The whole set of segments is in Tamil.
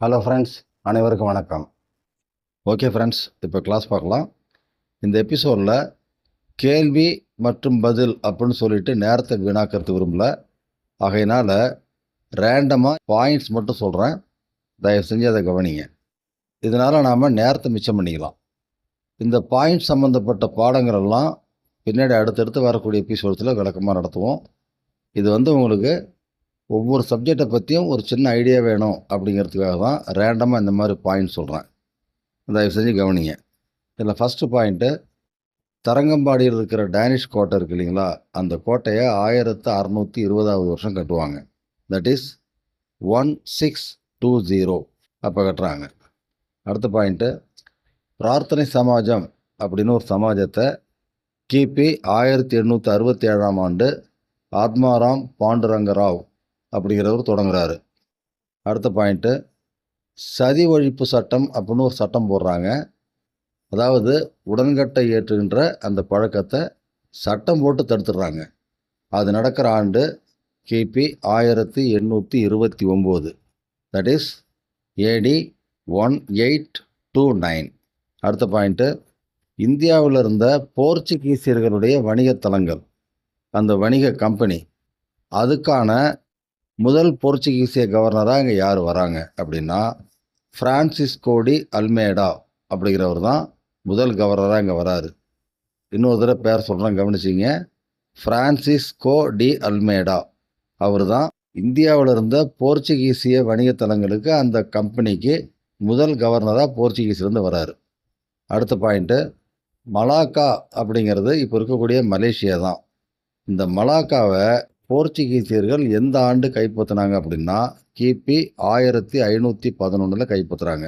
ஹலோ ஃப்ரெண்ட்ஸ், அனைவருக்கும் வணக்கம். ஓகே ஃப்ரெண்ட்ஸ், இப்போ கிளாஸ் பார்க்கலாம். இந்த எபிசோடில் கேள்வி மற்றும் பதில் அப்படின்னு சொல்லிட்டு நேரத்தை வீணாக்கிறது விரும்பல. ஆகையினால ரேண்டமாக பாயிண்ட்ஸ் மட்டும் சொல்கிறேன். தயவு செஞ்சு அதை கவனிங்க. இதனால் நாம் நேரத்தை மிச்சம் பண்ணிக்கலாம். இந்த பாயிண்ட் சம்மந்தப்பட்ட பாடங்கள் எல்லாம் பின்னாடி அடுத்தடுத்து வரக்கூடிய எபிசோட்ஸில் விளக்கமாக நடத்துவோம். இது உங்களுக்கு ஒவ்வொரு சப்ஜெக்டை பற்றியும் ஒரு சின்ன ஐடியா வேணும் அப்படிங்கிறதுக்காக தான் ரேண்டமாக இந்த மாதிரி பாயிண்ட் சொல்கிறேன். தயவு செஞ்சு கவனிங்க. இதில் ஃபஸ்ட்டு பாயிண்ட்டு, தரங்கம்பாடியில் இருக்கிற டேனிஷ் கோட்டை இருக்குது இல்லைங்களா, அந்த கோட்டையை 1620 வருஷம் கட்டுவாங்க. தட் இஸ் 1620 அப்போ கட்டுறாங்க. அடுத்த பாயிண்ட்டு, பிரார்த்தனை சமாஜம் அப்படின்னு ஒரு சமாஜத்தை கிபி 1867 ஆண்டு ஆத்மாராம் பாண்டுரங்கராவ் அப்படிங்கிறவர் தொடங்குறாரு. அடுத்த பாயிண்ட்டு, சதி ஒழிப்பு சட்டம் அப்படின்னு ஒரு சட்டம் போடுறாங்க. அதாவது உடன்கட்டை ஏற்றுகின்ற அந்த பழக்கத்தை சட்டம் போட்டு தடுத்துடுறாங்க. அது நடக்கிற ஆண்டு கிபி 1829. தட் இஸ் ஏடி 1829. அடுத்த பாயிண்ட்டு, இந்தியாவில் இருந்த போர்ச்சுகீசியர்களுடைய வணிகத்தலங்கள், அந்த வணிக கம்பெனி, அதுக்கான முதல் போர்ச்சுகீசிய கவர்னராக இங்கே யார் வராங்க அப்படின்னா ஃப்ரான்சிஸ்கோ டி அல்மேடா அப்படிங்கிறவர் தான் முதல் கவர்னராக இங்கே வராரு. இன்னொரு தடவை பேர் சொல்கிறேன், கவனிச்சிங்க. ஃப்ரான்சிஸ்கோ டி அல்மேடா அவர் தான் இந்தியாவில் இருந்த போர்ச்சுகீசிய வணிகத்தலங்களுக்கு அந்த கம்பெனிக்கு முதல் கவர்னராக போர்ச்சுகீஸ்லேருந்து வராரு. அடுத்த பாயிண்ட்டு, மலாக்கா அப்படிங்கிறது இப்போ இருக்கக்கூடிய மலேசியா தான். இந்த மலாக்காவை போர்ச்சுகீசியர்கள் எந்த ஆண்டு கைப்பற்றினாங்க அப்படின்னா கிபி 1511 கைப்பற்றுறாங்க.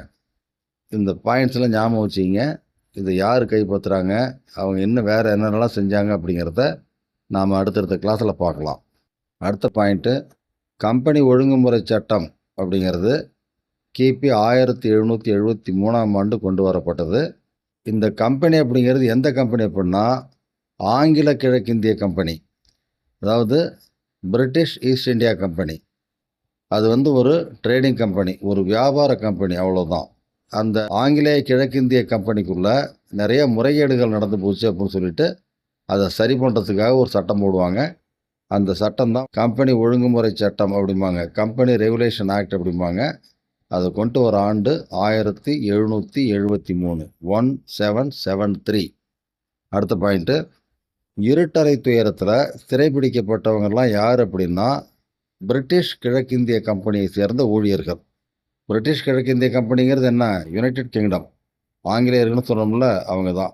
இந்த பாயிண்ட்ஸ்லாம் ஞாபகம் வச்சிங்க. இது யார் கைப்பற்றுறாங்க, அவங்க இன்னும் வேறு என்னென்னலாம் செஞ்சாங்க அப்படிங்கிறத நாம் அடுத்தடுத்த கிளாஸில் பார்க்கலாம். அடுத்த பாயிண்ட்டு, கம்பெனி ஒழுங்குமுறை சட்டம் அப்படிங்கிறது கிபி 1773 ஆண்டு கொண்டு வரப்பட்டது. இந்த கம்பெனி அப்படிங்கிறது எந்த கம்பெனி அப்படின்னா ஆங்கில கிழக்கிந்திய கம்பெனி, அதாவது பிரிட்டிஷ் ஈஸ்ட் இந்தியா கம்பெனி. அது ஒரு ட்ரேடிங் கம்பெனி, ஒரு வியாபார கம்பெனி, அவ்வளோதான். அந்த ஆங்கிலேய கிழக்கிந்திய கம்பெனிக்குள்ளே நிறைய முறைகேடுகள் நடந்து போச்சு அப்படின்னு சொல்லிட்டு அதை சரி பண்ணுறதுக்காக ஒரு சட்டம் போடுவாங்க. அந்த சட்டம் தான் கம்பெனி ஒழுங்குமுறை சட்டம் அப்படிம்பாங்க, கம்பெனி ரெகுலேஷன் ஆக்ட் அப்படிம்பாங்க. அதை கொண்டு வர ஆண்டு 1773, 1773. அடுத்த பாயிண்ட்டு, இருட்டறை துயரத்தில் சிறைபிடிக்கப்பட்டவங்கெல்லாம் யார் அப்படின்னா பிரிட்டிஷ் கிழக்கிந்திய கம்பெனியை சேர்ந்த ஊழியர்கள். பிரிட்டிஷ் கிழக்கிந்திய கம்பெனிங்கிறது என்ன, யுனைடெட் கிங்டம், ஆங்கிலேயர்கள்னு சொன்னோம்ல, அவங்க தான்.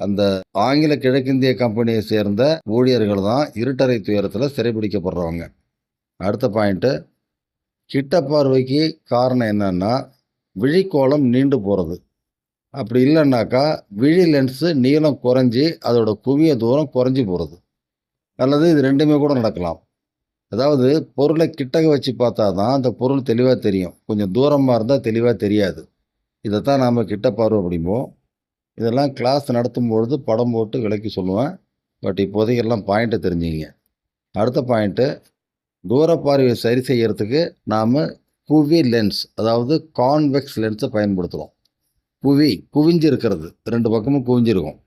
அந்த ஆங்கில கிழக்கிந்திய கம்பெனியை சேர்ந்த ஊழியர்கள் தான் இருட்டறை துயரத்தில் சிறைபிடிக்கப்படுறவங்க. அடுத்த பாயிண்ட்டு, கிட்ட பார்வைக்கு காரணம் என்னன்னா விழிக்கோளம் நீண்டு போகிறது. அப்படி இல்லைன்னாக்கா விழி லென்ஸு நீளம் குறைஞ்சி அதோட குவிய தூரம் குறைஞ்சி போகிறது. அல்லது இது ரெண்டுமே கூட நடக்கலாம். அதாவது பொருளை கிட்டக வச்சு பார்த்தா தான் அந்த பொருள் தெளிவாக தெரியும், கொஞ்சம் தூரமாக இருந்தால் தெளிவாக தெரியாது. இதைத்தான் நாம் கிட்ட பார்வை அப்படிம்போம். இதெல்லாம் கிளாஸ் நடத்தும்பொழுது படம் போட்டு விளக்கி சொல்லுவேன். பட் இப்போதைக்கு எல்லாம் பாயிண்ட்டை தெரிஞ்சுங்க. அடுத்த பாயிண்ட்டு, தூர பார்வையை சரி செய்யறதுக்கு நாம் குவி லென்ஸ், அதாவது கான்வெக்ஸ் லென்ஸை பயன்படுத்துகிறோம். குவிஞ்சு இருக்கிறது, ரெண்டு பக்கமும் குவிஞ்சிருக்கும்.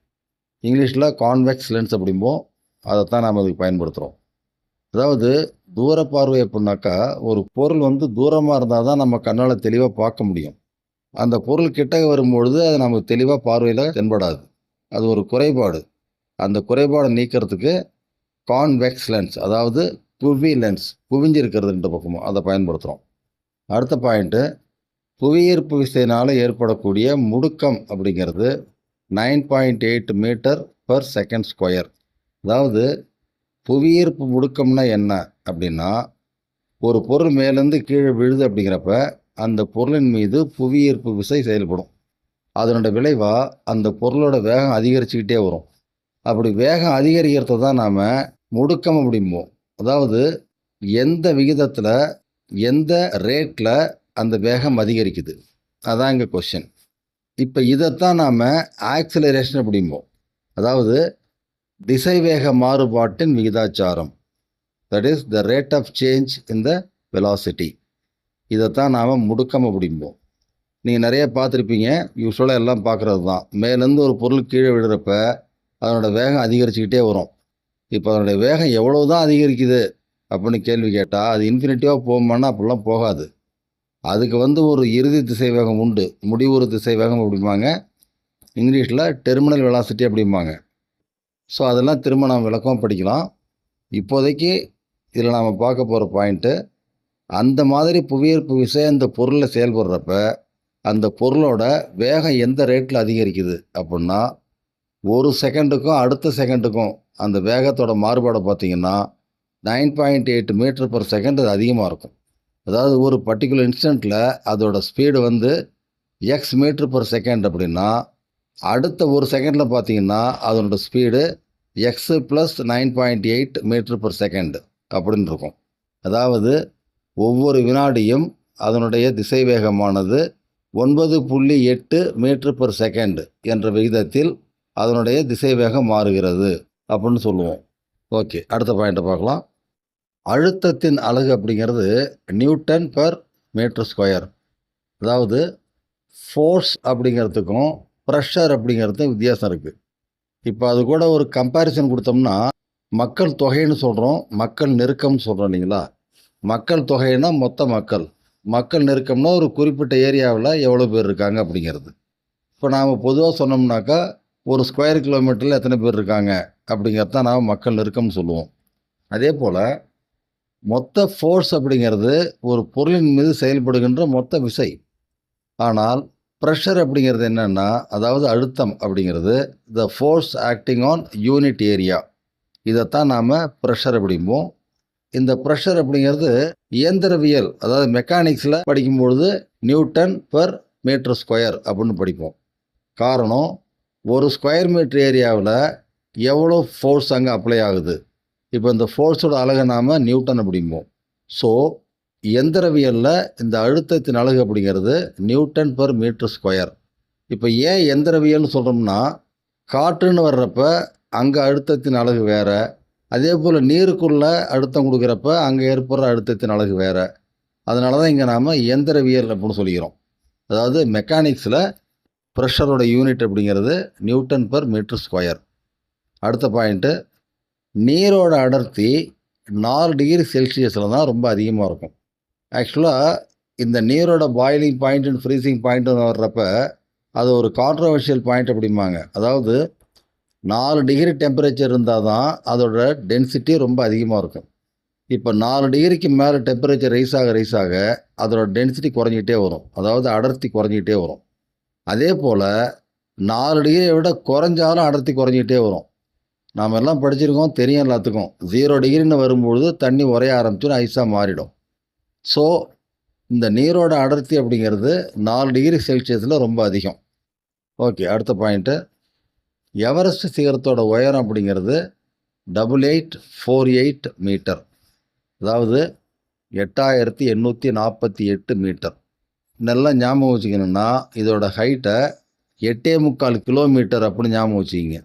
இங்கிலீஷில் கான்வெக்ஸ் லென்ஸ் அப்படிம்போம். அதைத்தான் நாம் அதுக்கு பயன்படுத்துகிறோம். அதாவது தூர பார்வை அப்படின்னாக்கா ஒரு பொருள் தூரமாக இருந்தால் தான் நம்ம கண்ணால் தெளிவாக பார்க்க முடியும். அந்த பொருள் கிட்டக வரும்பொழுது அது நமக்கு தெளிவாக பார்வையில் தென்படாது. அது ஒரு குறைபாடு. அந்த குறைபாடை நீக்கிறதுக்கு கான்வெக்ஸ் லென்ஸ், அதாவது குவி லென்ஸ், குவிஞ்சிருக்கிறது ரெண்டு பக்கமும், அதை பயன்படுத்துகிறோம். அடுத்த பாயிண்ட்டு, புவியீர்ப்பு விசையினால் ஏற்படக்கூடிய முடுக்கம் அப்படிங்கிறது 9.8 மீட்டர் per செகண்ட் ஸ்கொயர். அதாவது புவியீர்ப்பு முடுக்கம்னா என்ன அப்படின்னா ஒரு பொருள் மேலேருந்து கீழே விழுது அப்படிங்கிறப்ப அந்த பொருளின் மீது புவியீர்ப்பு விசை செயல்படும். அதனோட விளைவாக அந்த பொருளோட வேகம் அதிகரிச்சுக்கிட்டே வரும். அப்படி வேகம் அதிகரிக்கிறத தான் நாம் முடுக்கம் அப்படிம்போம். அதாவது எந்த விகிதத்தில் எந்த ரேட்டில் அந்த வேகம் அதிகரிக்குது, அதான் இங்கே கொஸ்டின். இப்போ இதைத்தான் நாம் ஆக்சிலரேஷன் அப்படிம்போம். அதாவது திசைவேக மாறுபாட்டின் விகிதாச்சாரம். That is the rate of change in the velocity. இதைத்தான் நாம் முடுக்கம் அப்படிம்போம். நீங்கள் நிறைய பார்த்துருப்பீங்க, யூஸ்வலாக எல்லாம் பார்க்குறது தான். மேலேருந்து ஒரு பொருள் கீழே விழுறப்ப அதனோட வேகம் அதிகரிச்சுக்கிட்டே வரும். இப்போ அதனுடைய வேகம் எவ்வளோ தான் அதிகரிக்குது அப்படின்னு கேள்வி கேட்டால், அது இன்ஃபினிட்டிவாக போகுமான்னா அப்படிலாம் போகாது. அதுக்கு ஒரு இறுதி திசை வேகம் உண்டு. முடிவுறு திசை வேகம் அப்படிம்பாங்க. இங்கிலீஷில் டெர்மினல் வெலாசிட்டி அப்படிம்பாங்க. ஸோ அதெல்லாம் திரும்ப நாம் விளக்கமாக படிக்கலாம். இப்போதைக்கு இதில் நாம் பார்க்க போகிற பாயிண்ட்டு, அந்த மாதிரி புவியீர்ப்பு விசை அந்த பொருளில் செயல்படுறப்ப அந்த பொருளோட வேகம் எந்த ரேட்டில் அதிகரிக்குது அப்படின்னா, ஒரு செகண்டுக்கும் அடுத்த செகண்டுக்கும் அந்த வேகத்தோட மாறுபாடை பார்த்தீங்கன்னா 9.8 மீட்டர் பர் செகண்ட் அது அதிகமாக இருக்கும். அதாவது ஒரு பர்டிகுலர் இன்ஸ்டண்ட்டில் அதோட speed x metre per second அப்படின்னா, அடுத்த ஒரு செகண்டில் பார்த்தீங்கன்னா அதனோட speed x plus 9.8 metre per second அப்படின்னு இருக்கும். அதாவது ஒவ்வொரு வினாடியும் அதனுடைய திசை வேகமானது 9.8 மீட்டர் பர் செகண்ட் என்ற விகிதத்தில் அதனுடைய திசை வேகம் மாறுகிறது அப்படின்னு சொல்லுவோம். ஓகே, அடுத்த பாயிண்ட்டை பார்க்கலாம். அழுத்தத்தின் அலகு அப்படிங்கிறது நியூட்டன் பர் மீட்டர் ஸ்கொயர். அதாவது ஃபோர்ஸ் அப்படிங்கிறதுக்கும் ப்ரெஷர் அப்படிங்கிறதுக்கும் வித்தியாசம் இருக்குது. இப்போ அது கூட ஒரு கம்பேரிசன் கொடுத்தோம்னா, மக்கள் தொகைன்னு சொல்கிறோம், மக்கள் நெருக்கம்னு சொல்கிறோம் இல்லைங்களா? மக்கள் தொகைன்னா மொத்த மக்கள், மக்கள் நெருக்கம்னா ஒரு குறிப்பிட்ட ஏரியாவில் எவ்வளோ பேர் இருக்காங்க அப்படிங்கிறது. இப்போ நாம் பொதுவாக சொன்னோம்னாக்கா ஒரு ஸ்கொயர் கிலோமீட்டரில் எத்தனை பேர் இருக்காங்க அப்படிங்கிறது தான் நாம் மக்கள் நெருக்கம்னு சொல்லுவோம். அதே போல் மொத்த ஃபோர்ஸ் அப்படிங்கிறது ஒரு பொருளின் மீது செயல்படுகின்ற மொத்த விசை. ஆனால் ப்ரெஷர் அப்படிங்கிறது என்னென்னா, அதாவது அழுத்தம் அப்படிங்கிறது the force acting on unit area. இதைத்தான் நாம் ப்ரெஷர் அப்படிம்போம். இந்த ப்ரெஷர் அப்படிங்கிறது இயந்திரவியல், அதாவது மெக்கானிக்ஸில் படிக்கும்பொழுது நியூட்டன் பர் மீட்டர் ஸ்கொயர் அப்படின்னு படிப்போம். காரணம், ஒரு ஸ்கொயர் மீட்டர் ஏரியாவில் எவ்வளோ ஃபோர்ஸ் அங்கே அப்ளை ஆகுது. இப்போ இந்த ஃபோர்ஸோட அலகை நாம் நியூட்டன் அப்படிம்போம். ஸோ இயந்திரவியலில் இந்த அழுத்தத்தின் அலகு அப்படிங்கிறது நியூட்டன் பர் மீட்டர் ஸ்கொயர். இப்போ ஏன் எந்திரவியல்னு சொல்கிறோம்னா, காற்றுன்னு வர்றப்ப அங்கே அழுத்தத்தின் அலகு வேறு, அதே போல் நீருக்குள்ளே அழுத்தம் கொடுக்குறப்ப அங்கே ஏற்படுற அழுத்தத்தின் அலகு வேறு. அதனால தான் இங்கே நாம் இயந்திரவியல் அப்படின்னு சொல்லிக்கிறோம். அதாவது மெக்கானிக்ஸில் ப்ரெஷரோட யூனிட் அப்படிங்கிறது நியூட்டன் பர் மீட்டர் ஸ்கொயர். அடுத்த பாயிண்ட்டு, நீரோட அடர்த்தி 4 டிகிரி செல்சியஸில் தான் ரொம்ப அதிகமாக இருக்கும். ஆக்சுவலாக இந்த நீரோட பாயிலிங் பாயிண்ட் அண்ட் ஃப்ரீசிங் பாயிண்ட்னு வர்றப்ப அது ஒரு கான்ட்ரவர்ஷியல் பாயிண்ட் அப்படிம்பாங்க. அதாவது 4 டிகிரி டெம்பரேச்சர் இருந்தால் தான் அதோட டென்சிட்டி ரொம்ப அதிகமாக இருக்கும். இப்போ 4 டிகிரிக்கு மேலே டெம்பரேச்சர் ரைஸ் ஆக அதோட டென்சிட்டி குறைஞ்சிக்கிட்டே வரும், அதாவது அடர்த்தி குறைஞ்சிக்கிட்டே வரும். அதே போல் 4 டிகிரியை விட குறைஞ்சாலும் அடர்த்தி குறைஞ்சிக்கிட்டே வரும். நாம் எல்லாம் படிச்சிருக்கோம், தெரியும் எல்லாத்துக்கும். 0 டிகிரின்னு வரும்பொழுது தண்ணி உறைய ஆரம்பிச்சுன்னு ஐஸாக மாறிடும். ஸோ இந்த நீரோட அடர்த்தி அப்படிங்கிறது 4 டிகிரி செல்சியஸில் ரொம்ப அதிகம். ஓகே, அடுத்த பாயிண்ட்டு, எவரெஸ்ட் சிகரத்தோட உயரம் அப்படிங்கிறது 8848 மீட்டர், அதாவது 8848 மீட்டர். நல்லா ஞாபகம் வச்சுக்கணுன்னா இதோட ஹைட்டை 8.25 கிலோமீட்டர் அப்படின்னு ஞாபகம் வச்சுக்கிங்க.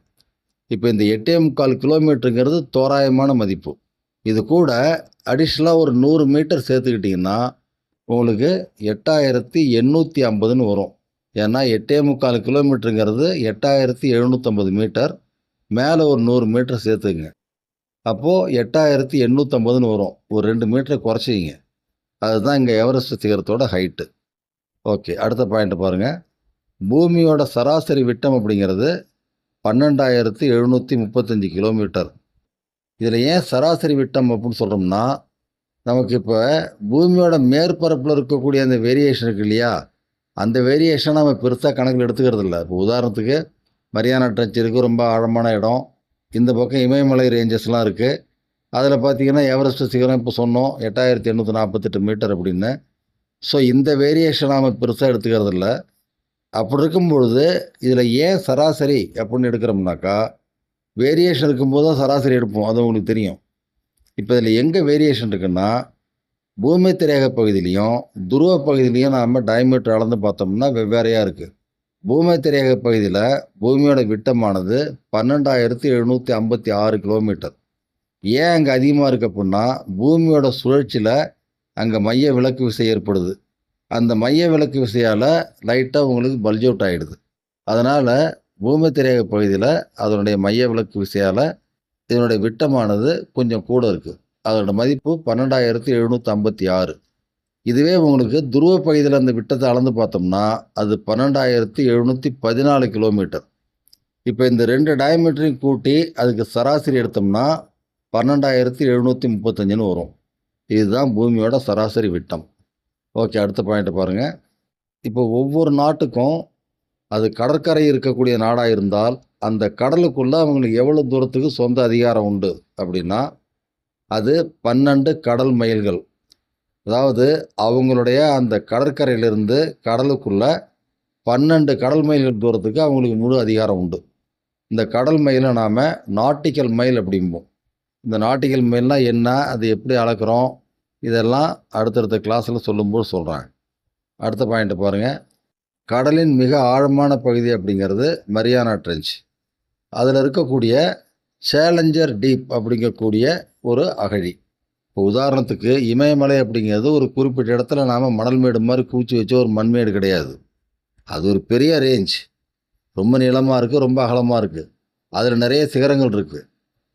இப்போ இந்த 8.25 கிலோமீட்டருங்கிறது தோராயமான மதிப்பு. இது கூட அடிஷ்னலாக ஒரு 100 மீட்டர் சேர்த்துக்கிட்டிங்கன்னா உங்களுக்கு 8850ன்னு வரும். ஏன்னா 8.25 கிலோமீட்டருங்கிறது 8750 மீட்டர், மேலே ஒரு 100 மீட்டர் சேர்த்துக்குங்க. அப்போது 8850ன்னு வரும். ஒரு 2 மீட்டரை குறைச்சிக்கிங்க. அதுதான் இங்கே எவரெஸ்ட் சிகரத்தோட ஹைட்டு. ஓகே, அடுத்த பாயிண்ட் பாருங்கள். பூமியோட சராசரி விட்டம் அப்படிங்கிறது 12735 கிலோமீட்டர். இதில் ஏன் சராசரி விட்டம் அப்படின்னு சொல்கிறோம்னா, நமக்கு இப்போ பூமியோட மேற்பரப்பில் இருக்கக்கூடிய அந்த வேரியேஷன் இருக்கு இல்லையா, அந்த வேரியேஷனை நம்ம பெருசாக கணக்கில் எடுத்துக்கிறது இல்லை. இப்போ உதாரணத்துக்கு மரியானா ட்ரென்ச் இருக்குது, ரொம்ப ஆழமான இடம். இந்த பக்கம் இமயமலை ரேஞ்சஸ்லாம் இருக்குது. அதில் பார்த்திங்கன்னா எவரெஸ்ட் சிகரம் இப்போ சொன்னோம் 8848 மீட்டர் அப்படின்னு. ஸோ இந்த வேரியேஷன் நாம் பெருசாக எடுத்துக்கிறது இல்லை. அப்படி இருக்கும்பொழுது இதில் ஏன் சராசரி அப்படின்னு எடுக்கிறோம்னாக்கா, வேரியேஷன் இருக்கும்போது தான் சராசரி எடுப்போம், அது உங்களுக்கு தெரியும். இப்போ இதில் எங்கே வேரியேஷன் இருக்குன்னா, பூமி திரையக பகுதியிலையும் துருவ பகுதியிலையும் நாம் டயமீட்டர் அளந்து பார்த்தோம்னா வெவ்வேறையாக இருக்குது. பூமி திரையக பகுதியில் பூமியோட விட்டமானது 12756 கிலோமீட்டர். ஏன் அங்கே அதிகமாக இருக்குது அப்படின்னா, பூமியோட சுழற்சியில் அங்கே மைய விலக்கு விசை ஏற்படுது. அந்த மைய விலக்கு விசையால் லைட்டாக உங்களுக்கு பல்ஜ் அவுட் ஆகிடுது. அதனால் பூமி திரைய பகுதியில் அதனுடைய மைய விலக்கு விசையால் இதனுடைய விட்டமானது கொஞ்சம் கூட இருக்குது. அதோட மதிப்பு 12,756. இதுவே உங்களுக்கு துருவ பகுதியில் அந்த விட்டத்தை அளந்து பார்த்தோம்னா அது 12,714 கிலோமீட்டர். இப்போ இந்த 2 டயமீட்டரையும் கூட்டி அதுக்கு சராசரி எடுத்தோம்னா 12,735ன்னு வரும். இதுதான் பூமியோட சராசரி விட்டம். ஓகே, அடுத்த பாயிண்ட்டை பாருங்கள். இப்போ ஒவ்வொரு நாட்டுக்கும் அது கடற்கரை இருக்கக்கூடிய நாடாக இருந்தால் அந்த கடலுக்குள்ளே அவங்களுக்கு எவ்வளோ தூரத்துக்கு சொந்த அதிகாரம் உண்டு அப்படின்னா அது 12 கடல் மைல்கள். அதாவது அவங்களுடைய அந்த கடற்கரையிலிருந்து கடலுக்குள்ள 12 கடல் மைல்கள் தூரத்துக்கு அவங்களுக்கு முழு அதிகாரம் உண்டு. இந்த கடல் மைலை நாம் நாட்டிக்கல் மைல் அப்படிம்போம். இந்த நாட்டிக்கல் மைல்னால் என்ன, அது எப்படி அளக்குறோம், இதெல்லாம் அடுத்தடுத்த கிளாஸில் சொல்லும்போது சொல்கிறேன். அடுத்த பாயிண்ட்டை பாருங்கள். கடலின் மிக ஆழமான பகுதி அப்படிங்கிறது மரியானா ட்ரெஞ்ச். அதில் இருக்கக்கூடிய சேலஞ்சர் டீப் அப்படிங்கக்கூடிய ஒரு அகழி. இப்போ உதாரணத்துக்கு இமயமலை அப்படிங்கிறது ஒரு குறிப்பிட்ட இடத்துல நாம் மணல் மேடு மாதிரி கூச்சி வச்ச ஒரு மண்மேடு கிடையாது. அது ஒரு பெரிய ரேஞ்ச், ரொம்ப நீளமாக இருக்குது, ரொம்ப அகலமாக இருக்குது. அதில் நிறைய சிகரங்கள் இருக்குது.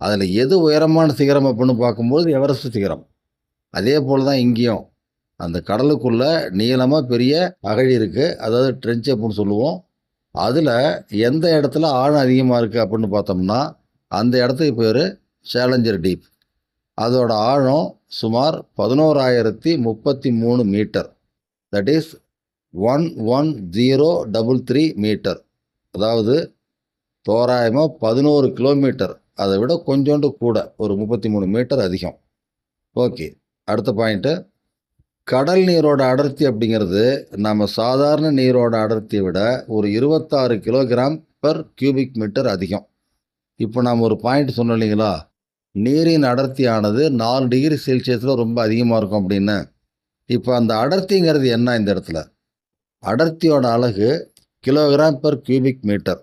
அதில் எது உயரமான சிகரம் அப்படின்னு பார்க்கும்போது எவரெஸ்ட் சிகரம். அதே போல் தான் இங்கேயும் அந்த கடலுக்குள்ளே நீளமாக பெரிய அகழி இருக்குது, அதாவது ட்ரெஞ்ச் அப்படின்னு சொல்லுவோம். அதில் எந்த இடத்துல ஆழம் அதிகமாக இருக்குது அப்படின்னு பார்த்தோம்னா அந்த இடத்துக்கு பேர் சேலஞ்சர் டீப். அதோட ஆழம் சுமார் 11,033 மீட்டர். That is 11033 metre. அதாவது தோராயமாக 11 கிலோமீட்டர். அதை விட கொஞ்சோண்டு கூட, ஒரு 33 மீட்டர் அதிகம். ஓகே, அடுத்த பாயிண்ட்டு. கடல் நீரோட அடர்த்தி அப்படிங்கிறது நம்ம சாதாரண நீரோட அடர்த்தியை விட ஒரு 26 கிலோகிராம் பெர் கியூபிக் மீட்டர் அதிகம். இப்போ நாம் ஒரு பாயிண்ட் சொன்னோம் இல்லைங்களா, நீரின் அடர்த்தியானது 4 டிகிரி செல்சியஸில் ரொம்ப அதிகமாக இருக்கும் அப்படின்னு. இப்போ அந்த அடர்த்திங்கிறது என்ன, இந்த இடத்துல அடர்த்தியோட அலகு கிலோகிராம் பெர் கியூபிக் மீட்டர்.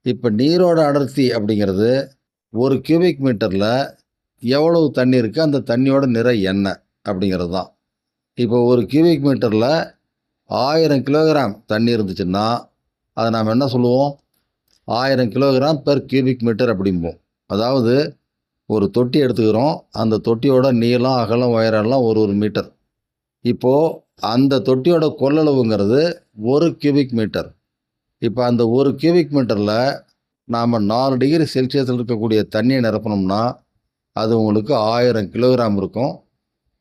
இப்போ நீரோட அடர்த்தி அப்படிங்கிறது ஒரு கியூபிக் மீட்டரில் எவ்வளவு தண்ணி இருக்குது, அந்த தண்ணியோட நிறை என்ன அப்படிங்கிறது தான். இப்போ ஒரு கியூபிக் மீட்டரில் 1000 கிலோகிராம் தண்ணி இருந்துச்சுன்னா அதை நாம் என்ன சொல்லுவோம், 1000 கிலோகிராம் பெர் கியூபிக் மீட்டர் அப்படிம்போம். அதாவது ஒரு தொட்டி எடுத்துக்கிறோம், அந்த தொட்டியோட நீளம் அகலம் உயரம்லாம் ஒரு மீட்டர். இப்போது அந்த தொட்டியோட கொள்ளளவுங்கிறது 1 கியூபிக் மீட்டர். இப்போ அந்த 1 கியூபிக் மீட்டரில் நாம் 4 டிகிரி செல்சியஸில் இருக்கக்கூடிய தண்ணியை நிரப்பணும்னா அது உங்களுக்கு 1000 கிலோகிராம் இருக்கும்.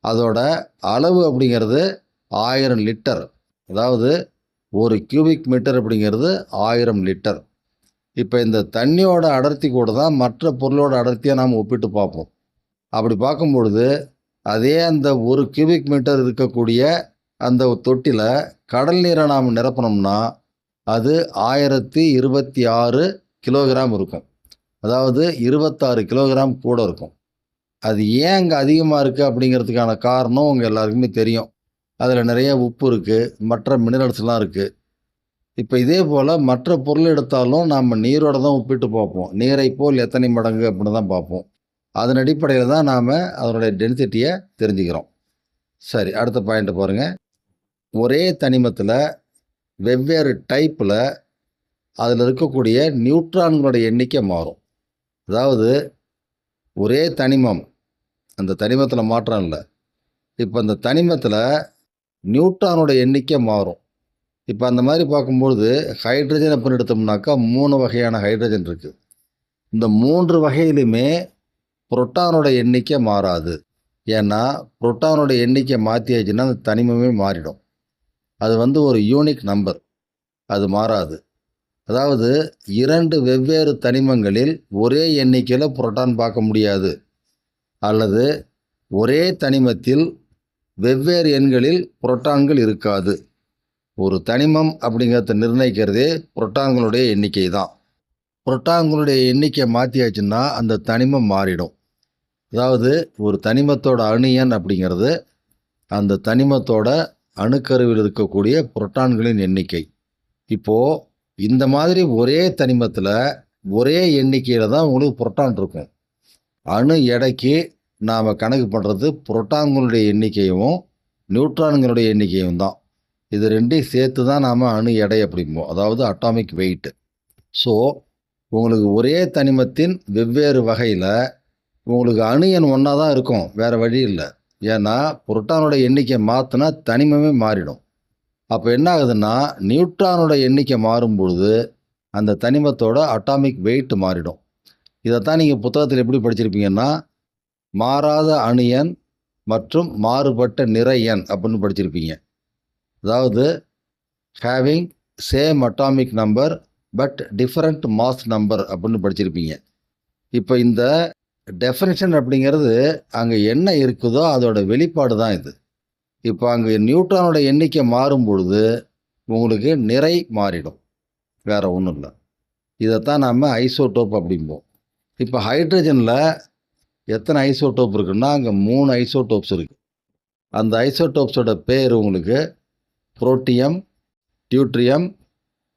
அதோட அளவு அப்படிங்கிறது 1000 லிட்டர். அதாவது 1 கியூபிக் மீட்டர் அப்படிங்கிறது 1000 லிட்டர். இப்போ இந்த தண்ணியோட அடர்த்தி கூட தான் மற்ற பொருளோட அடர்த்தியை நாம் ஒப்பிட்டு பார்ப்போம். அப்படி பார்க்கும்பொழுது அதே அந்த 1 கியூபிக் மீட்டர் இருக்கக்கூடிய அந்த தொட்டியில் கடல் நீரை நாம் நிரப்பணும்னா அது 1026 கிலோகிராம் இருக்கும். அதாவது 26 கிலோகிராம் கூட இருக்கும். அது ஏன் அங்கே அதிகமாக இருக்குது அப்படிங்கிறதுக்கான காரணம் உங்கள் எல்லாருக்குமே தெரியும். அதில் நிறைய உப்பு இருக்குது, மற்ற மினரல்ஸ்லாம் இருக்குது. இப்போ இதே போல் மற்ற பொருள் எடுத்தாலும் நாம் நீரோட தான் ஒப்பிட்டு பார்ப்போம். நீரை போல் எத்தனை மடங்கு அப்படின்னு தான் பார்ப்போம். அதன் அடிப்படையில் தான் நாம் அதனுடைய டென்சிட்டியை தெரிஞ்சுக்கிறோம். சரி, அடுத்த பாயிண்ட்டை பாருங்கள். ஒரே தனிமத்தில் வெவ்வேறு டைப்பில் அதில் இருக்கக்கூடிய நியூட்ரான்களோட எண்ணிக்கை மாறும். அதாவது ஒரே தனிமம், அந்த தனிமத்தில் மாற்றம் இல்லை. இப்போ அந்த தனிமத்தில் நியூட்ரானோட எண்ணிக்கை மாறும். இப்போ அந்த மாதிரி பார்க்கும்பொழுது ஹைட்ரஜன் அப்படின்னு எடுத்தோம்னாக்கா 3 வகையான ஹைட்ரஜன் இருக்குது. இந்த 3 வகையிலுமே புரோட்டானோட எண்ணிக்கை மாறாது. ஏன்னா புரோட்டானோட எண்ணிக்கை மாற்றியாச்சுன்னா அந்த தனிமமே மாறிடும். அது ஒரு யூனிக் நம்பர், அது மாறாது. அதாவது 2 வெவ்வேறு தனிமங்களில் ஒரே எண்ணிக்கையில் புரோட்டான் பார்க்க முடியாது, அல்லது ஒரே தனிமத்தில் வெவ்வேறு எண்களில் புரோட்டான்கள் இருக்காது. ஒரு தனிமம் அப்படிங்கிறத நிர்ணயிக்கிறதே புரோட்டான்களுடைய எண்ணிக்கை தான். புரோட்டான்களுடைய எண்ணிக்கை மாற்றியாச்சுன்னா அந்த தனிமம் மாறிடும். அதாவது ஒரு தனிமத்தோட அணு எண் அப்படிங்கிறது அந்த தனிமத்தோட அணுக்கருவில் இருக்கக்கூடிய புரோட்டான்களின் எண்ணிக்கை. இப்போது இந்த மாதிரி ஒரே தனிமத்தில் ஒரே எண்ணிக்கையில் தான் உங்களுக்கு புரோட்டான் இருக்கும். அணு எடைக்கு நாம் கணக்கு பண்ணுறது புரோட்டான்களுடைய எண்ணிக்கையும் நியூட்ரான்களுடைய எண்ணிக்கையும் தான். இது ரெண்டையும் சேர்த்து தான் நாம் அணு எடை அப்படிம்போம், அதாவது அட்டாமிக் வெயிட். ஸோ உங்களுக்கு ஒரே தனிமத்தின் வெவ்வேறு வகையில் உங்களுக்கு அணு எண் ஒன்றா தான் இருக்கும், வேறு வழி இல்லை. ஏன்னா புரோட்டானோட எண்ணிக்கை மாற்றினா தனிமமே மாறிடும். அப்போ என்ன ஆகுதுன்னா, நியூட்ரானோட எண்ணிக்கை மாறும்பொழுது அந்த தனிமத்தோட அட்டாமிக் வெயிட் மாறிடும். இதைத்தான் நீங்கள் புத்தகத்தில் எப்படி படிச்சிருப்பீங்கன்னா, மாறாத அணு எண் மற்றும் மாறுபட்ட நிறை எண் அப்படின்னு படிச்சிருப்பீங்க. அதாவது having same atomic number but different mass number அப்படின்னு படிச்சிருப்பீங்க. இப்போ இந்த டெஃபினிஷன் அப்படிங்கிறது அங்கே என்ன இருக்குதோ அதோட வெளிப்பாடு தான் இது. இப்போ அங்கே நியூட்ரானோட எண்ணிக்கை மாறும் பொழுது உங்களுக்கு நிறை மாறிடும், வேறு ஒன்றும் இல்லை. இதைத்தான் நாம் ஐசோடோப் அப்படிம்போம். இப்போ ஹைட்ரஜனில் எத்தனை ஐசோடோப் இருக்குன்னா அங்கே 3 ஐசோடோப்ஸ் இருக்குது. அந்த ஐசோடோப்ஸோட பேர் உங்களுக்கு புரோட்டியம், டியூட்ரியம்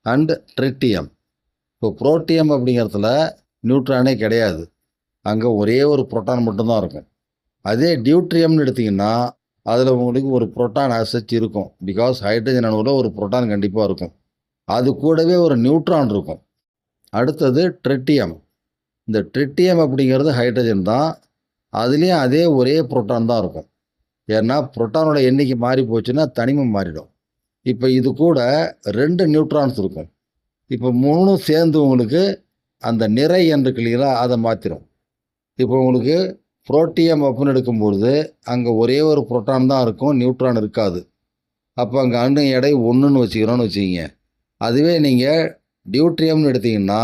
அண்ட் ட்ரிட்டியம். இப்போ புரோட்டியம் அப்படிங்கிறதுல நியூட்ரானே கிடையாது, அங்கே ஒரே ஒரு புரோட்டான் மட்டும்தான் இருக்கும். அதே டியூட்ரியம்னு எடுத்திங்கன்னா அதில் உங்களுக்கு ஒரு புரோட்டான் ஆசச் இருக்கும். பிகாஸ் ஹைட்ரஜன் அணுவில் ஒரு புரோட்டான் கண்டிப்பாக இருக்கும், அது கூடவே ஒரு நியூட்ரான் இருக்கும். அடுத்தது ட்ரிட்டியம். இந்த ட்ரிட்டியம் அப்படிங்கிறது ஹைட்ரஜன் தான், அதுலேயும் அதே ஒரே புரோட்டான் தான் இருக்கும். ஏன்னா புரோட்டானோட எண்ணிக்கை மாறி போச்சுன்னா தனிமம் மாறிடும். இப்போ இது கூட 2 நியூட்ரான்ஸ் இருக்கும். இப்போ 3 சேர்ந்து உங்களுக்கு அந்த நிறை என்று கிளிகளா அதை மாற்றிடும். இப்போ உங்களுக்கு புரோட்டியம் அப்படின்னு எடுக்கும்பொழுது அங்கே ஒரே ஒரு புரோட்டான் தான் இருக்கும், நியூட்ரான் இருக்காது. அப்போ அங்கே அணு எடை 1ன்னு வச்சுக்கிறோன்னு வச்சுக்கிங்க. அதுவே நீங்கள் டியூட்ரியம்னு எடுத்திங்கன்னா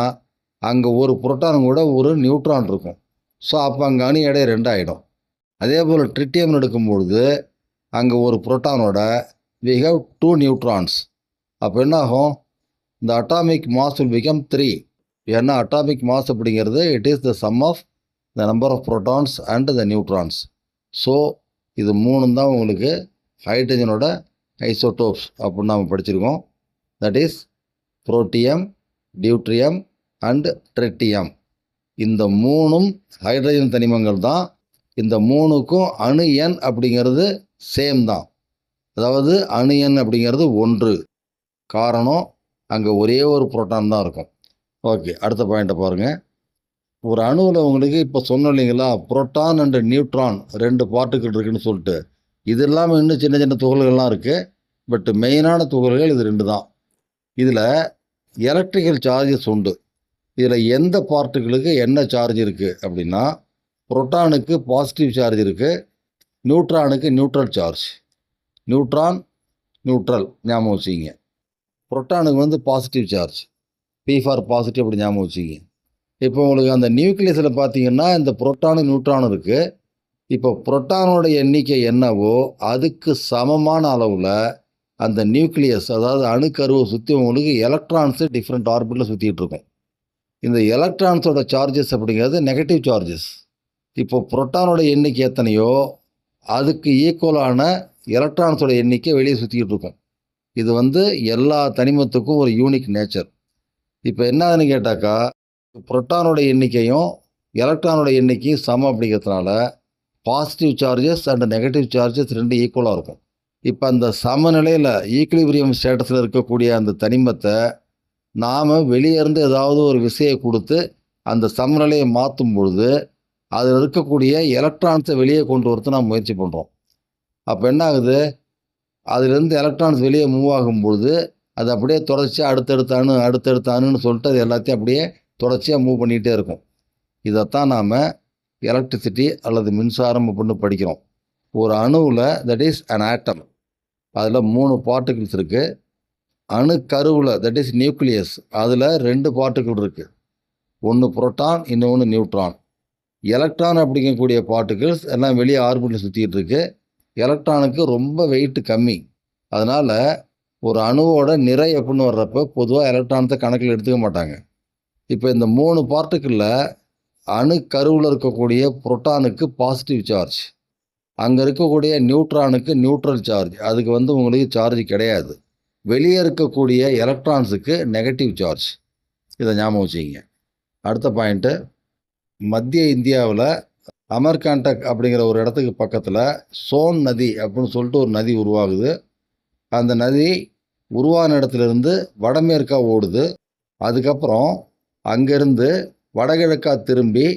அங்கே ஒரு புரோட்டான் கூட ஒரு நியூட்ரான் இருக்கும். ஸோ அப்போ அங்கே அணு எடை 2 ஆகிடும். அதே போல் ட்ரிட்டியம்னு எடுக்கும்பொழுது அங்கே ஒரு புரோட்டானோட we have 2 நியூட்ரான்ஸ். அப்போ என்ன ஆகும், இந்த அட்டாமிக் மாஸ் will become 3. ஏன்னா அட்டாமிக் மாஸ் அப்படிங்கிறது it is the sum of the number of protons and the neutrons. So இது 3 தான் உங்களுக்கு ஹைட்ரஜனோட ஐசோடோப்ஸ் அப்படின்னு நாம் படிச்சிருக்கோம். That is protium, deuterium and tritium. இந்த 3ம் ஹைட்ரஜன் தனிமங்கள் தான். இந்த 3க்கும் அணு எண் அப்படிங்கிறது சேம் தான், அதாவது அணு எண் அப்படிங்கிறது 1. காரணம் அங்கே ஒரே ஒரு புரோட்டான் தான் இருக்கும். ஓகே, அடுத்த பாயிண்ட்டை பாருங்கள். ஒரு அணுவில் உங்களுக்கு இப்போ சொன்னோம் இல்லைங்களா, புரோட்டான் அண்ட் நியூட்ரான் 2 பார்ட்டிக்கிள் இருக்குதுன்னு சொல்லிட்டு. இது இல்லாமல் இன்னும் சின்ன சின்ன துகள்கள்லாம் இருக்குது, பட் மெயினான துகள்கள் இது 2 தான். இதில் எலக்ட்ரிக்கல் சார்ஜஸ் உண்டு. இதில் எந்த பார்ட்டிகளுக்கு என்ன சார்ஜ் இருக்குது அப்படின்னா, புரோட்டானுக்கு பாசிட்டிவ் சார்ஜ் இருக்குது, நியூட்ரானுக்கு நியூட்ரல் சார்ஜ். நியூட்ரான் நியூட்ரல் ஞாபகம் வச்சுக்கிங்க. புரோட்டானுக்கு வந்து positive charge, P for positive அப்படி ஞாபகம் வச்சுக்கிங்க. இப்போ உங்களுக்கு அந்த நியூக்ளியஸில் பார்த்தீங்கன்னா இந்த புரோட்டானும் நியூட்ரானும் இருக்குது. இப்போ புரோட்டானோட எண்ணிக்கை என்னவோ அதுக்கு சமமான அளவில் அந்த நியூக்ளியஸ், அதாவது அணுக்கருவை சுற்றி உங்களுக்கு எலக்ட்ரான்ஸு டிஃப்ரெண்ட் ஆர்பிட்டில் சுற்றிட்டு இருக்கும். இந்த எலக்ட்ரான்ஸோட சார்ஜஸ் அப்படிங்கிறது நெகட்டிவ் சார்ஜஸ். இப்போ புரோட்டானோட எண்ணிக்கை எத்தனையோ அதுக்கு ஈக்குவலான எலக்ட்ரான்ஸோட எண்ணிக்கை வெளியே சுற்றிக்கிட்டு இருக்கும். இது வந்து எல்லா தனிமத்துக்கும் ஒரு யூனிக் நேச்சர். இப்போ என்னதுன்னு கேட்டாக்கா, புரோட்டானோட எண்ணிக்கையும் எலக்ட்ரானோட எண்ணிக்கையும் சமம் அப்படிங்கிறதுனால positive charges and negative charges 2 ஈக்குவலாக இருக்கும். இப்போ அந்த சமநிலையில் ஈக்குலிபிரியம் ஸ்டேட்டஸில் இருக்கக்கூடிய அந்த தனிமத்தை நாம் வெளியே இருந்து ஏதாவது ஒரு விசையை கொடுத்து அந்த சமநிலையை மாற்றும் பொழுது அதில் இருக்கக்கூடிய எலக்ட்ரான்ஸை வெளியே கொண்டு வரது நாம் முயற்சி பண்ணுறோம். அப்போ என்ன ஆகுது, அதிலிருந்து எலக்ட்ரான்ஸ் வெளியே மூவ் ஆகும்பொழுது அது அப்படியே தொடர்ச்சியாக அடுத்தடுத்த அணுன்னு சொல்லிட்டு அது எல்லாத்தையும் அப்படியே தொடர்ச்சியாக மூவ் பண்ணிகிட்டே இருக்கும். இதைத்தான் நாம் எலக்ட்ரிசிட்டி அல்லது மின்சாரம் அப்படின்னு படிக்கிறோம். ஒரு அணுவில் தட் இஸ் அன் ஆட்டம், அதில் 3 பார்ட்டிகிள்ஸ் இருக்குது. அணு கருவில் தட் இஸ் நியூக்ளியஸ், அதில் 2 பார்ட்டிகிள் இருக்குது. ஒன்று புரோட்டான், இன்னொன்று நியூட்ரான். எலக்ட்ரான் அப்படிங்கக்கூடிய பார்ட்டிகிள்ஸ் எல்லாம் வெளியே ஆர்பிட்டில் சுற்றிக்கிட்டு இருக்கு. எலக்ட்ரானுக்கு ரொம்ப வெயிட் கம்மி. அதனால் ஒரு அணுவோட நிறை அப்படின்னு வர்றப்போ பொதுவாக எலக்ட்ரானத்தை கணக்கில் எடுத்துக்க மாட்டாங்க. இப்போ இந்த 3 பார்ட்டிக்கிளில் அணு கருவில் இருக்கக்கூடிய புரோட்டானுக்கு பாசிட்டிவ் சார்ஜ், அங்கே இருக்கக்கூடிய நியூட்ரானுக்கு நியூட்ரல் சார்ஜ், அதுக்கு வந்து உங்களுக்கு சார்ஜ் கிடையாது. வெளியே இருக்கக்கூடிய எலக்ட்ரான்ஸுக்கு நெகட்டிவ் சார்ஜ். இதை ஞாபகம் வச்சுக்கிங்க. அடுத்த பாயிண்ட்டு, மத்திய இந்தியாவில் அமர்காண்டக் அப்படிங்கிற ஒரு இடத்துக்கு பக்கத்தில் சோன் நதி அப்படின்னு சொல்லிட்டு ஒரு நதி உருவாகுது. அந்த நதி உருவான இடத்துலேருந்து வடமேற்கா ஓடுது. அதுக்கப்புறம் அங்கேருந்து வடகிழக்கா திரும்பி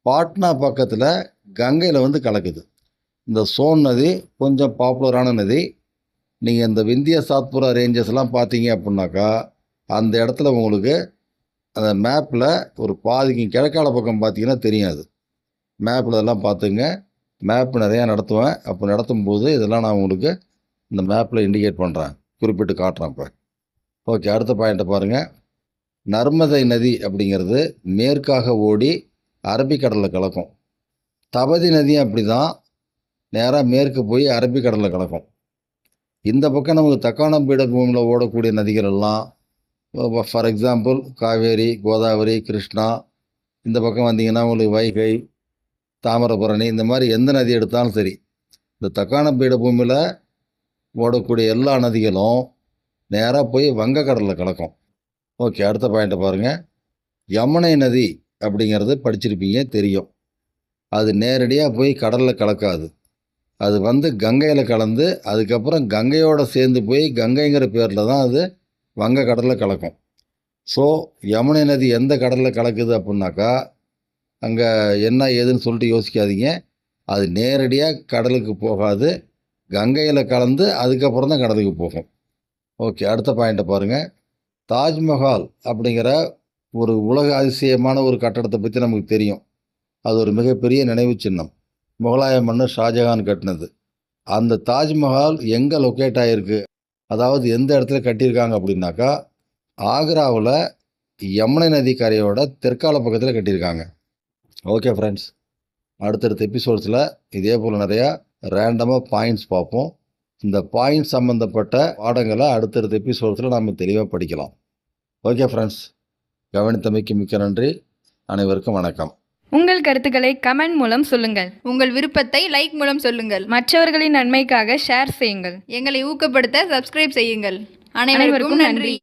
பாட்னா பக்கத்தில் கங்கையில் வந்து கலக்குது. இந்த சோன் நதி கொஞ்சம் பாப்புலரான நதி. நீங்கள் இந்த விந்திய சாத்புரா ரேஞ்சஸ்லாம் பார்த்தீங்க அப்படின்னாக்கா, அந்த இடத்துல உங்களுக்கு அந்த மேப்பில் ஒரு பாதிக்கு கிழக்கால பக்கம் பார்த்தீங்கன்னா தெரியும் அது. மேப்பில் இதெல்லாம் பார்த்துங்க. மேப் நிறையா நடத்துவேன். அப்போ நடத்தும்போது இதெல்லாம் நான் உங்களுக்கு இந்த மேப்பில் இண்டிகேட் பண்ணுறேன், குறிப்பிட்டு காட்டுறேன் இப்போ. ஓகே, அடுத்த பாயிண்ட்டை பாருங்கள். நர்மதை நதி அப்படிங்கிறது மேற்காக ஓடி அரபிக்கடலில் கலக்கும். தபதி நதியும் அப்படி தான், நேராக மேற்கு போய் அரபிக்கடலில் கலக்கும். இந்த பக்கம் நமக்கு தக்காண பீடபூமியில் ஓடக்கூடிய நதிகள் எல்லாம், ஃபார் எக்ஸாம்பிள் காவேரி, கோதாவரி, கிருஷ்ணா, இந்த பக்கம் வந்தீங்கன்னா உங்களுக்கு வைகை, தாமிரபரணி, இந்த மாதிரி எந்த நதி எடுத்தாலும் சரி, இந்த தக்காண பீடபூமியில் ஓடக்கூடிய எல்லா நதிகளும் நேராக போய் வங்கக்கடலில் கலக்கும். ஓகே, அடுத்த பாயிண்ட்டை பாருங்கள். யமுனை நதி அப்படிங்கிறது படிச்சிருப்பீங்க, தெரியும். அது நேரடியாக போய் கடலில் கலக்காது. அது வந்து கங்கையில் கலந்து அதுக்கப்புறம் கங்கையோடு சேர்ந்து போய் கங்கைங்கிற பேரில் தான் அது வங்க கடலில் கலக்கும். ஸோ யமுனை நதி எந்த கடலில் கலக்குது அப்படின்னாக்கா, அங்கே என்ன ஏதுன்னு சொல்லிட்டு யோசிக்காதீங்க. அது நேரடியாக கடலுக்கு போகாது, கங்கையில் கலந்து அதுக்கப்புறம் தான் கடலுக்கு போகும். ஓகே, அடுத்த பாயிண்ட்டை பாருங்கள். தாஜ்மஹால் அப்படிங்கிற ஒரு உலக அதிசயமான ஒரு கட்டடத்தை பற்றி நமக்கு தெரியும். அது ஒரு மிகப்பெரிய நினைவு சின்னம். முகலாய மன்னர் ஷாஜஹான் கட்டினது. அந்த தாஜ்மஹால் எங்கே லொக்கேட் ஆகிருக்கு, அதாவது எந்த இடத்துல கட்டியிருக்காங்க அப்படின்னாக்கா, ஆக்ராவில் யமுனை நதி கரையோட தெற்கால பக்கத்தில் கட்டியிருக்காங்க. ஓகே ஃப்ரெண்ட்ஸ், அடுத்தடுத்த எபிசோட்ஸில் இதே போல் நிறையா ரேண்டமாக பாயிண்ட்ஸ் பார்ப்போம். இந்த பாயிண்ட் சம்மந்தப்பட்ட பாடங்களை அடுத்தடுத்த எபிசோட்ஸில் நாம் தெளிவாக படிக்கலாம். ஓகே ஃப்ரெண்ட்ஸ், கவனித்தமைக்கு மிக்க நன்றி. அனைவருக்கும் வணக்கம். உங்கள் கருத்துக்களை கமெண்ட் மூலம் சொல்லுங்கள். உங்கள் விருப்பத்தை லைக் மூலம் சொல்லுங்கள். மற்றவர்களின் நன்மைக்காக ஷேர் செய்யுங்கள். எங்களை ஊக்கப்படுத்த சப்ஸ்கிரைப் செய்யுங்கள். அனைவருக்கும் நன்றி.